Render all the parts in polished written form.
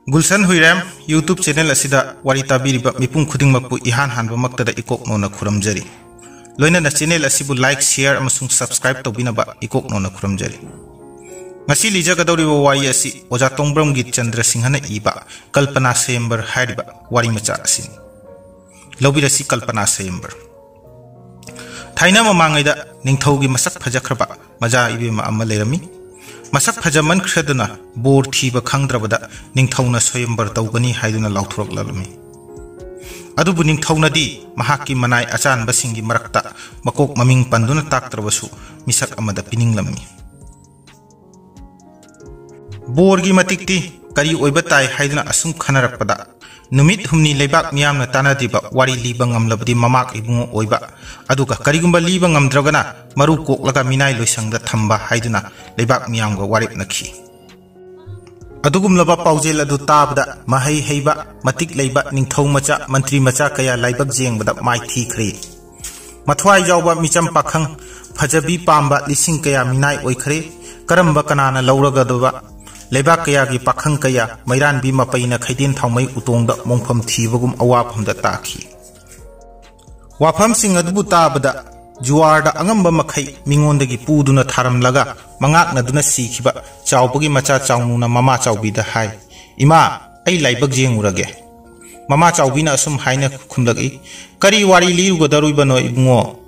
Gulshan Huiram YouTube channel asida wari tabiriba mipum khudingmakpu ihan hanbamaktada ikok nona khuramjari. Loina na channel asibu like, share amasung subscribe tawbinaba ikok nona khuramjari. Ngasi lijagadawriba wari asi Oja Tongbramgi Chandra Singhana iba Kalpana Sayambar hariba wari macha asini. Lobirasi Kalpana Sayambar. Thaina mamangaida ningthaugi masak phajakraba maja ibima amma lerami. Masak Pajaman Kredana, Bor Tiba Kangdrabada, Ningtauna Soyambar Daugani Haiduna Lautrok Lalami. Adubu Ningtauna di, Mahaki Manai Asan Basingi Marakta, Makok Maming Panduna Taktrabasu, Misak Amada Pining Lami. Borgi Matikti, Kari Oibatai Haiduna Asum Kanarapada, Numit Humni Lebak Miam Tanadiba, Wari Libangam Labdi Mamak Ibungo Oiba, Aduka Karigumba Libangam Dragana, Maruko Laga Minai Lusang the Tamba Haiduna, Lebak Miamga Warip Naki. Adugum Laba Pauzela do Tabda, Mahai Heba, Matik Leba, Ningtau Macha, Mantri Machakaya, Libak Jing, but my tea cree. Matwai Jauba Micham Pakang, Pajabi Pamba, Lisinkaya Minai Oikre, Karamba Kanana Lauragadova. Lebakaya gi pakhang kaya mairan bi mapaina khaidin thaumai utongda mongpham thibagum awapam da taki wafam sing adbu tabada juarda angamba makhai mingondagi puduna tharam laga mangak na duna sikhiba chawpagi macha chawnuna mama chawbi da hai ima ai laibak jengurage mama chawbi na asum haina khumlagi kari wari liu godarui bano ibungo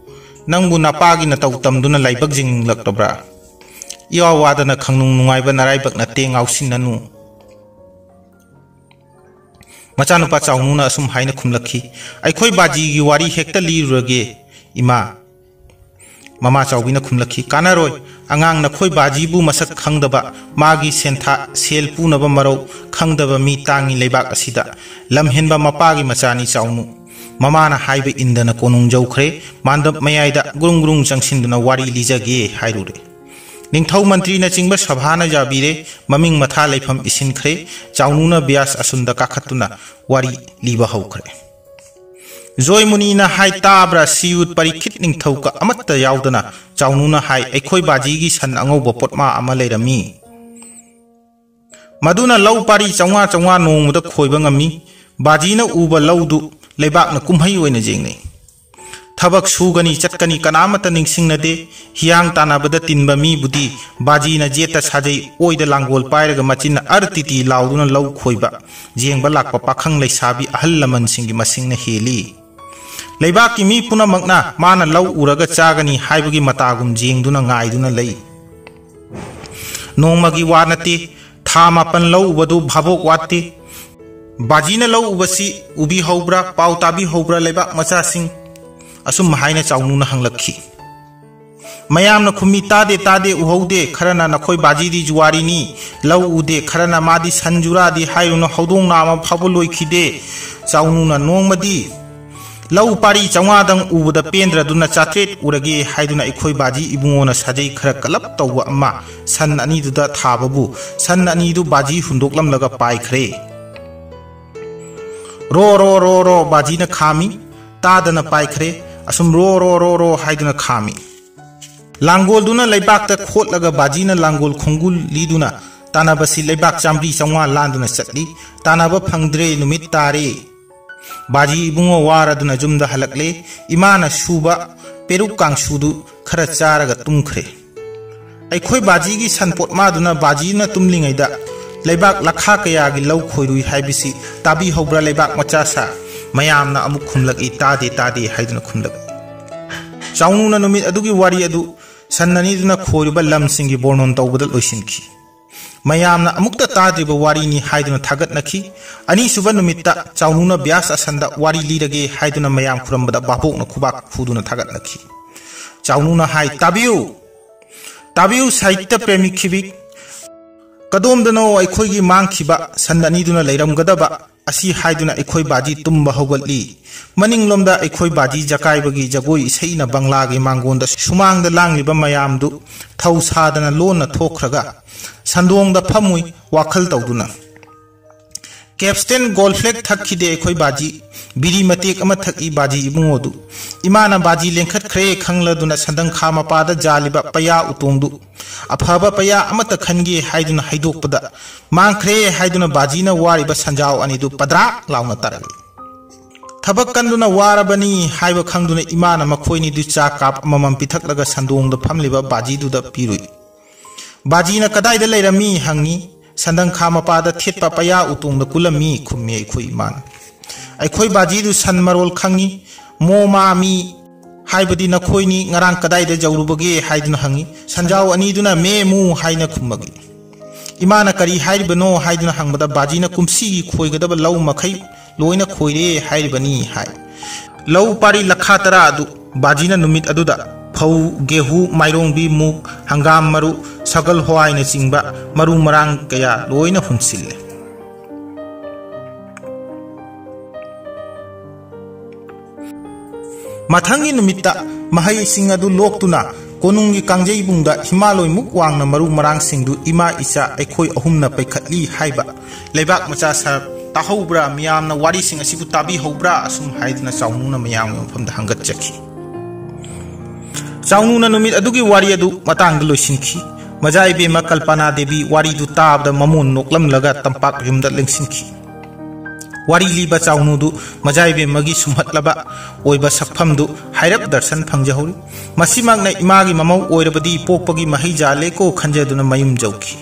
nangbu napagi na tawtam duna laibak jeng laktabra Yaw wadana kangnung nungaiba naraibak na teng ausin nanu. Macanu pa chawnuna asum haina khumlakhi. Aikoi baji gi wari hekta lirurage ima. Mama chawbina khumlakhi kanaroi angang na khoi baji bu masak khangdaba magi sentha sel punaba marau khangdaba mi tangi lebak asida lamhenba mapagi machani chawnu. Mama na haiba indana konung jaukhre mandap mayaida gurung gurung changsinduna wari lijage hairure. Ningthau Mantri na chingba sabhana jabire maming matha leifam isin khre chawnuna bias asunda kakhatuna wari liba haukhre Joy muni na hai tabra siut parikit ningthau ka amatta yaudana chawnuna hai ekhoi baji gi san angoba potma ama leirami maduna lau pari chawwa chawwa nongmuda khoiba ngami baji na uba laudu lebak na kumhai oina jengnei Thabak sugani chatkani kanamata ningsingnade hiyang tanabada tinba mi budi baji na jeta sajai oida langol pairaga machin artiti lauduna lau khoiba jengba lakpa pakhang leisabi ahal laman singi masingna heli leibaki mi punamakna mana lau uraga chagani haibagi matagum jengduna ngaiduna lei nongmagi wanati thamapan lau ubadu bhabok wati bajina lau ubasi ubi haubra pautabi haubra leibak macha sing Asum haina chawnuna hanglakhi mayamna khumi tade uhaude kharana nakhoi baji di juwari ni lau ude kharana madi sanjura di hayuna hodong nama phabuloi khide chawnuna nongmadi lau pari chawgadang ubuda pendra duna chatret urage haiduna ikhoi baji ibungona sajai khara kalap tawwa amma san ani duda thababu san ani du baji hundoklam laga pai khre ro baji na khami tadana pai khre Asum ro haiduna khami Langol duna leibak ta khot laga bajina langol khongul liduna tanaba si leibak chambi changwa landuna chatli tanaba phangdre numit tare baji bungo wara duna jumda halakle imana shuba peruk kang shudu khara charaga tumkhre aikhoi baji gi sanpot ma duna baji na tumlingaida leibak lakha kaya gi lau khoirui haibisi tabi hobra leibak macha sa mayamna amuk khumlak I tade haiduna khumlak chawnuna numit adugi wari adu sannani duna khoriba lamsingi bornon tawbadal oisinki mayamna amukta tadriba wari ni haiduna thagat nakhi ani suba numitta chawnuna bias asanda wari lirage haiduna mayam khurambada babokna khubak khuduna thagat nakhi chawnuna hai tabiu sahitya premi khibik kadomdano aikhoigi mangkhiba sannani duna leiramgadaba Asi haiduna ikhoi baji tumba hogatli maning lomda ikhoi baji jakai bagi jagoi seina bangla gi mangonda sumang da langliba mayamdu thau sadana lona thokraga sandong da phamui wakhal tawduna कैप्स्टेन गोल्डफ्लेक थकीदे अखोई बाजी बिरी मतेक अमा थकी बाजी इबुंगोदु इमाना बाजी लेंखत खरे खंगलदुना सदंग खा मपादा जालिबा पया उतोंदु अफाबा पया अमत खनगे हाइदुना हाइदोकपदा मांखरे हाइदुना बाजीना वारिबा संजाव अनिदु पदरा लाउना तरगे थबक कंदुना वारबनी हाइब खंगदुना इमाना मखोइनी दु चा काप अममम पिथकलगा संदोंगदा फमलिबा बाजीदुदा पिरुई बाजीना कदाइदा लेरमी हंगी संदंग खा मपादा थेटपा पया उतोंगदा कुलमी खुम्मे अखोई इमाना अखोई बाजीदु सन मरोल खंगी मोमा मी हाइबदी नखोइनी ngarang कदाइदा जौरुबगे हाइदुना हंगी संजाव अनीदुना मे मु हाइना खुम्मगी इमाना करी हाइबनो हाइदुना हंगबदा बाजीना कुमसी खोइगदबा लौ मखै लोइना खोइरे हाइबनी हाइ लौ पारी लखा तरा अदु बाजीना नुमित अदुदा फौ गेहू माइरोंबी मुक हंगाम मरु सगल होआइना चिंगबा मरु मरांग कया लोइना हुनसिल्ले मथंगी नुमित्ता महै सिंग अदु लोक्तुना कोनुंगी कांजेइबुंगदा हिमालय मुक वांगना मरु मरांग सिंगदु इमा इचा अखोई अहुमना पैखतली हाइबा लेबाक मचा सा ताहौब्रा मियामना वारी सिंग असिबु ताबी हौब्रा असुम हाइदना चाउनुना मियामना मफमदा हंगत चखी चाउनुना नुमित अदुगी वारी अदु मतांगदा लोइसिनखी मजाइबेमा कल्पना देवी वारी दु ताबदा ममोन नोक्लमलगा तंपाक युमदा लेंसिनखी वारी लीबा चाउनुदु मजाइबेमगी सुमहतलबा ओइबा सकफमदु हाइरप दर्शन फंगजहौरी मसिमगना इमागी ममौ ओइरबदी पोकपगी महि जालेको खंजदुना मयुम जौखी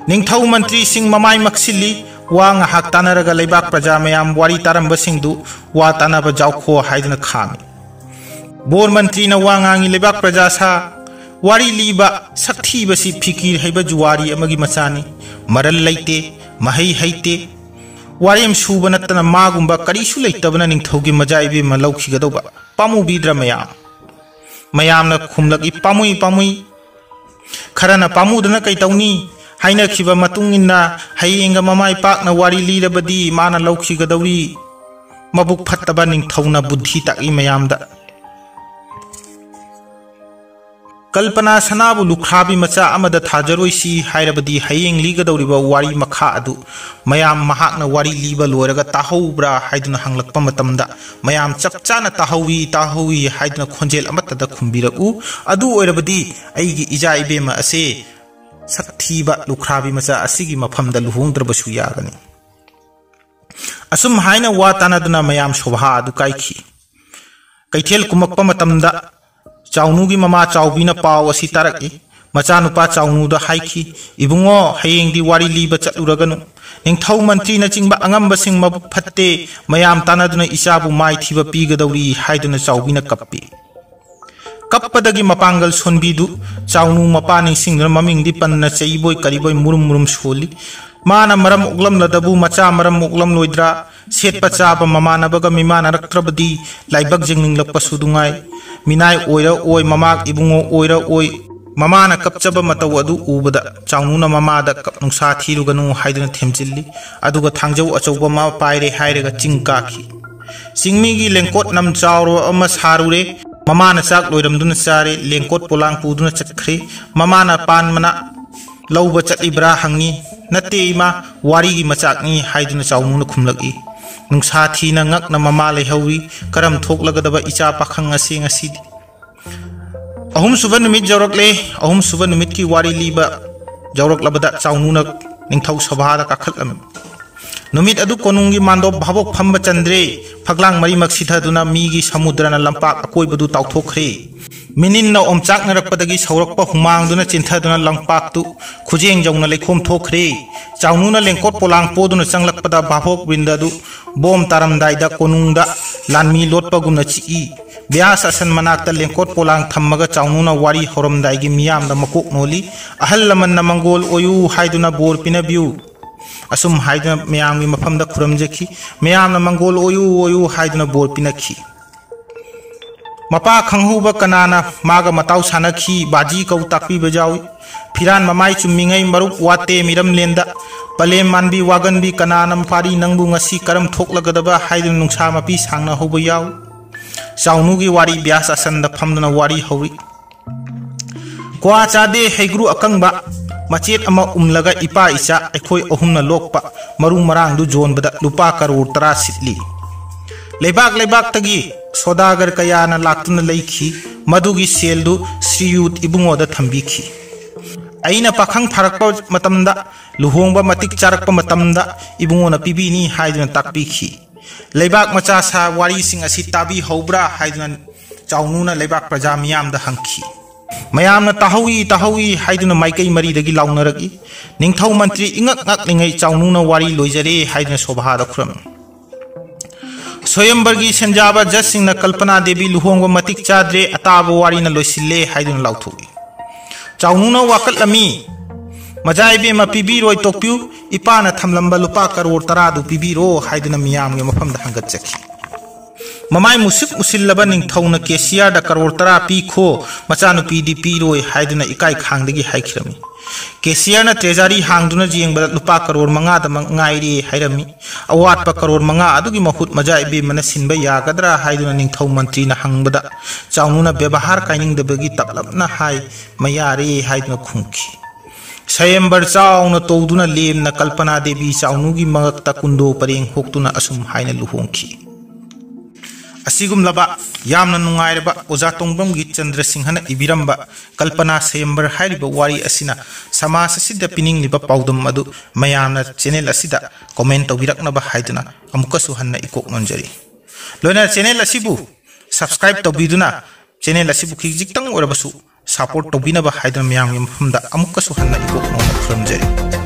निंगथौ मंत्री सिंह ममाई मक्सिली वा ngahak tanaraga leibak praja mayam wari taramba singdu wa tanaba jauko haiduna khami bor mantri na wa ngangi leibak praja sa wari liba sakthi basi fikir haiba juwari amagi machani maral leite mahai haite warem suba natana magumba karisu leitabana ningthogi majaibe malauki gadoba pamu bidra mayam na khumlagi pamui kharana pamu dana kai tauni हाइना खिबा मतुंग इन्ना हाइंगा ममाई पाकना वारी लीरबदी माना लौखिगदौरी मबुक फत्तबा निंगथौना बुद्धि ताकी मयामदा कल्पना सनाबु लुख्राबी मचा अमदा थाजरोइसी हाइरबदी हाइंग लीगदौरीबा वारी मखा अदु मयाम महाकना वारी लीबा लोरगा ताहौब्रा हाइदुना हंगलकपा मतमदा मयाम चपचाना ताहौवी हाइदुना खोंजेल अमतदा खुंबिरउ अदु ओइरबदी अइगी इजा इबेमा असे सक्थीबा लुख्राबी मचा असिगी मफमदा लुहोंद्रबसु यागनी असुम हाइना वा तानादुना मयाम शोभा अदु काइखी कैथेल कुमक्पा मतमदा चाउनुगी ममा चाउबीना पाव असि तारकी मचा नुपा चाउनुदा हाइखी इबुंगो हयेंगदी वारी लीबा चतुरगनु निंगथौ मंत्री ना चिंगबा अंगंबा सिंग मबुक फत्ते मयाम तानादुना इचाबु माइ थीबा पीगदौरी हाइदुना चाउबीना कप्पी कप्पदगी मपांगल सोनबीदु चाउनु मपानी सिंगना ममिंगदी पन्ना चैबोय करिबोय मुरुम सोली माना मरम उगलम लदबु मचा मरम उगलम लोइद्रा सेटपा चाबा ममानबगा मिमाना रक्त्रबदी लाइबक जिंगनिंग लपसु दुंगाई मिनाय ओइरा ओइ ममाक इबुंगो ओइरा ओइ ममाना कपचबा मतौ अदु उबदा चाउनुना ममादा कपनुसा थीरुगनु हाइदुना थेमजिल्ली अदुगा थांजौ अचौबा मा पाइरे हाइरेगा चिंग काखी चिंगमीगी लेंकोट नम चाउरो अमा सारुरे ममाना चाक लोइरमदुना चारे लेंकोट पोलांग पुदुना चखरे ममाना पान मना लौबा चलिब्रा हंगी नते इमा वारीगी मचाकनी हाइदुना चाउनुना खुमलगी नुंसा थीना ngakna mama leihauri karam thoklagdaba icha pakhang ase ngasidi ahum suba numit jawrakle ahum suba numit ki wari liba jawraklabada chaununa ningthau sabha da kakhalam numit adu konungi mando bhabok phamba chandre phaglang mari maksitha duna migi samudrana lampak akoi badu tauthokre minin na omchak narakpadagi saurakpa humang duna chintha duna langpak tu khujeng jongna lekhom thokre chaununa lengkot polang poduna changlakpada bhabok bindadu bom taram daida konungda lanmi lotpa gumna chi bias asan manakta lengkot polang thammaga chaununa wari horom daigi miyam da makok noli ahal laman na mangol oyu haiduna bor pinabiu asum haiduna miyam gi mafam da khuram jeki miyam na mangol oyu haiduna bor pinakhi Mopa खंगहुबा कनाना मागा मताउ सानखी बाजी कौ ताकपी बजावी फिरान ममाई चुम्मिंगै मरुक वाते मिरम लेंदा पलेम मानबी वागनबी कनानम पारी नंगबु ngasi करम थोकलगदबा हाइदुन नुंसा मपी सांगना होबो याव चाउनुगी वारी ब्यास आसन द फमदना वारी हौरी क्वा चादे हैग्रु अकंगबा मचेत अमा उमलगा इपा इचा अखोय अहुमना लोकपा मरु मरांग दु जोनबदा लुपा करोड़ 10 सिटली लेबाक लेबाक तगी सोदागर कयाना लाक्तुना लैखी मधुगी सेलदु श्रीयुत इबुंगोदा थंबीखी अइना पाखंग फारकपा मतमदा लुहोंगबा मतिक चारकपा मतमदा इबुंगोना पिबीनी हाइदुना ताकपीखी लेबाक मचा सा वारीसिंग असि ताबी हौब्रा हाइदुना चाउनुना लेबाक प्रजा मियामदा हंखी मयामना ताहौई हाइदुना माइकई मरीदगी लाउनरगी निंगथौ मंत्री इंगक ngaklingai चाउनुना वारी लोइजरे हाइदुना शोभादा खुरम स्वयंबरगी संजाबा जज सिंह कल्पना देवी लुहोंगबा मतिक चाद्रे अताब वारीना लोइसिल्ले हाइदुना लाउथुगी चाउनुना वाकलमी मजाइबे मा पिबीरोय तोक्प्यू इपाना थमलंबा लुपा करोड़ 10 दु पिबीरो हाइदुना मियामगे मफमदा हंगतचखी ममाई मुसिक उसिल्लबा निंगथौना केसीआर दा करोड़ 10 पीखो मचानुपी दी पीरोय हाइदुना इकाई खांगदगी हाइखिरमी केसीआर ना ट्रेजरी हांगदुना जियंगबदा लुपा करोड़ 5 दा मंगाइरी हाइरमी अवाटपा करोड़ 5 अदुगी महुत मजाइबे मन सिनबा यागदरा हाइदुना निंगथौ मंत्री ना हंगबदा चाउनुना व्यवहार काइनिंगदबगी तपलबना high मयारे हाइदुना खुंखी स्वयंबर Chowna तौदुना Lemna Kalpana Devi चाउनुगी मगक्ता कुंदो परेंग होक्तुना assume हाइना लुहोंखी असिगुमलबा यामना नुंगाइरबा ओजा तोंगबमगी चंद्र सिंहना इबिरंबा कल्पना स्वयंबर हाइरिबा वारी असिना समाज असिदा पिनिंगलिबा पाउदम अदु मयामना चैनल असिदा कमेंट तौबिरकनबा हाइदुना अमुकसु हन्ना इकोक नोंजरी लोना चैनल असिबु सब्सक्राइब तौबिदुना चैनल असिबु खिजिक्तंग ओरबसु सपोर्ट तौबिनबा हाइदुना मयामगी मफमदा अमुकसु हन्ना इकोक नोंजरी।